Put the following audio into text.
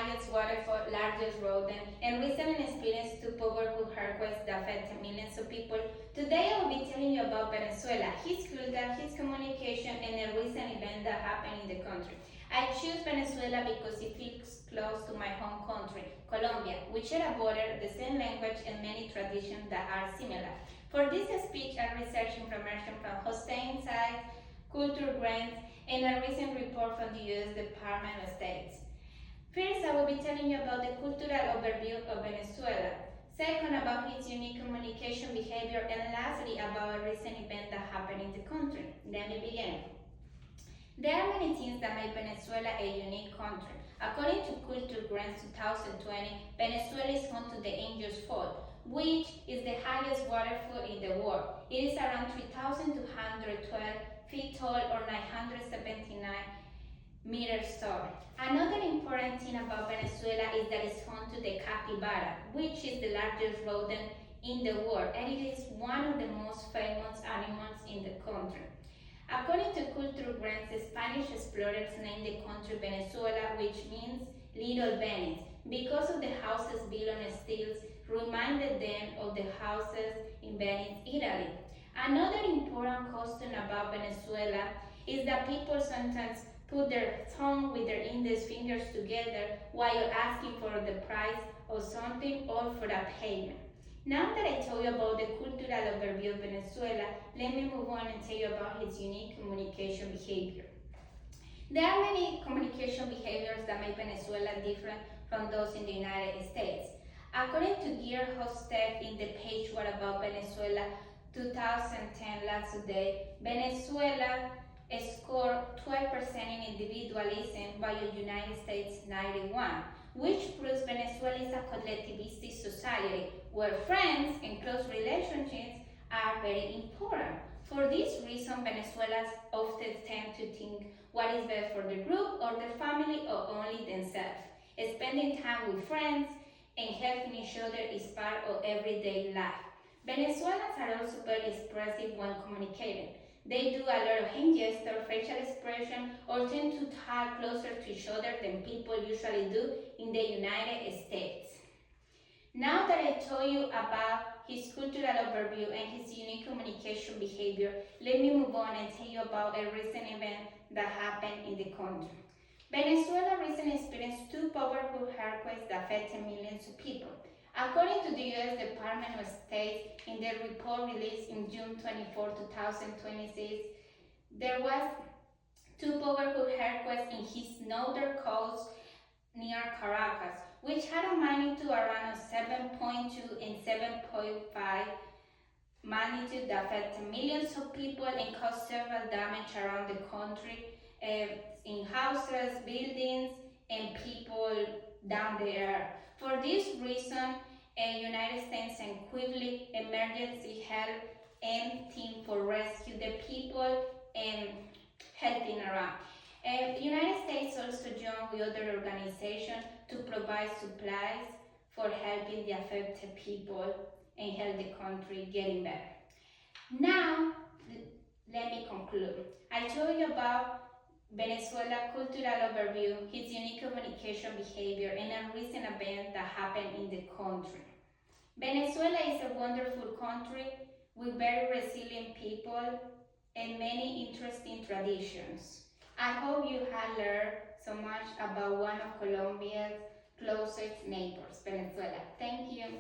highest waterfall, largest rodent, and recent experience to powerful earthquakes that affect millions of people. Today I will be telling you about Venezuela, his culture, his communication, and a recent event that happened in the country. I choose Venezuela because it feels close to my home country, Colombia, which share a border, the same language, and many traditions that are similar. For this speech, I researched information from hosting sites, culture grants, and a recent report from the U.S. Department of State. First, I will be telling you about the cultural overview of Venezuela. Second, about its unique communication behavior, and lastly, about a recent event that happened in the country. Let me begin. There are many things that make Venezuela a unique country. According to Culture Grants 2020, Venezuela is home to the Angel's Fall, which is the highest waterfall in the world. It is around 3,212 feet tall or 979 meters tall. Another important thing about Venezuela is that it's home to the capybara, which is the largest rodent in the world, and it is one of the most famous animals in the country. According to Culture Grants, Spanish explorers named the country Venezuela, which means Little Venice, because of the houses built on stilts reminded them of the houses in Venice, Italy. Another important custom about Venezuela is that people sometimes put their thumb with their index fingers together while asking for the price of something or for a payment. Now that I told you about the cultural overview of Venezuela, let me move on and tell you about its unique communication behavior. There are many communication behaviors that make Venezuela different from those in the United States. According to Gear hosted in the page What About Venezuela 2010 last day, Venezuela scored 12% in individualism while the United States 91, which proves Venezuela is a collectivistic society where friends and close relationships are very important. For this reason, Venezuelans often tend to think what is best for the group or the family or only themselves. Spending time with friends and helping each other is part of everyday life. Venezuelans are also very expressive when communicating. They do a lot of hand gestures, facial expression, or tend to talk closer to each other than people usually do in the United States. Now that I told you about his cultural overview and his unique communication behavior, let me move on and tell you about a recent event that happened in the country. Venezuela recently experienced two powerful earthquakes that affected millions of people. According to the U.S. Department of State, in their report released in June 24, 2026, there was two powerful earthquakes in his northern coast near Caracas, which had a magnitude around 7.2 and 7.5 magnitude that affected millions of people and caused several damage around the country in houses, buildings, and people down there. For this reason, United States sent quickly emergency help and team for rescue the people and helping around. The United States also joined with other organizations to provide supplies for helping the affected people and help the country getting better. Now, let me conclude. I told you about Venezuela cultural overview, his unique communication behavior, and a recent event that happened in the country. Venezuela is a wonderful country with very resilient people and many interesting traditions. I hope you have learned so much about one of Colombia's closest neighbors, Venezuela. Thank you.